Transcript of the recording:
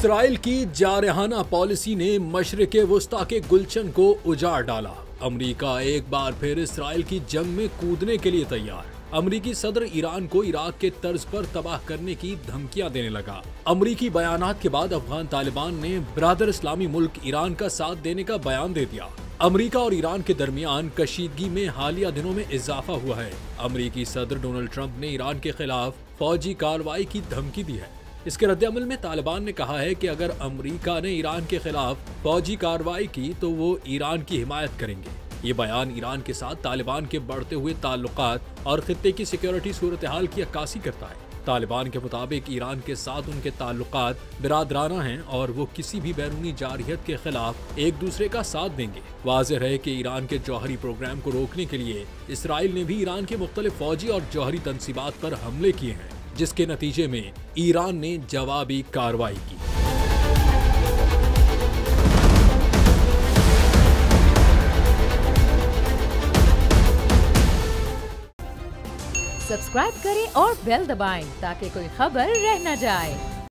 Israel की जारहाना policy ने मशरिक़ वुस्ता के गुलशन को उजाड़ डाला। अमेरिका एक बार फिर इसराइल की जंग में कूदने के लिए तैयार। अमेरिकी सदर ईरान को इराक के तर्ज पर तबाह करने की धमकियां देने लगा। अमेरिकी बयानात के बाद अफगान तालिबान ने बरादर इस्लामी मुल्क ईरान का साथ देने का बयान दे दिया। अमेरिका और ईरान के दरमियान कशीदगी में हालिया दिनों में इजाफा हुआ है। अमेरिकी सदर डोनाल्ड ट्रंप ने ईरान के खिलाफ फौजी कार्रवाई की धमकी दी है। इसके रद्देअमल में तालिबान ने कहा है कि अगर अमेरिका ने ईरान के खिलाफ फौजी कार्रवाई की तो वो ईरान की हिमायत करेंगे। ये बयान ईरान के साथ तालिबान के बढ़ते हुए ताल्लुकात और खित्ते की सिक्योरिटी सूरत हाल की अक्कासी करता है। तालिबान के मुताबिक ईरान के साथ उनके ताल्लुकात बिरादराना हैं और वो किसी भी बैरूनी जारहियत के खिलाफ एक दूसरे का साथ देंगे। वाज़ेह है कि ईरान के जौहरी प्रोग्राम को रोकने के लिए इसराइल ने भी ईरान के मुख्तलिफ फौजी और जौहरी तनसीबात पर हमले किए हैं, जिसके नतीजे में ईरान ने जवाबी कार्रवाई की। सब्सक्राइब करें और बेल दबाएं ताकि कोई खबर रह न जाए।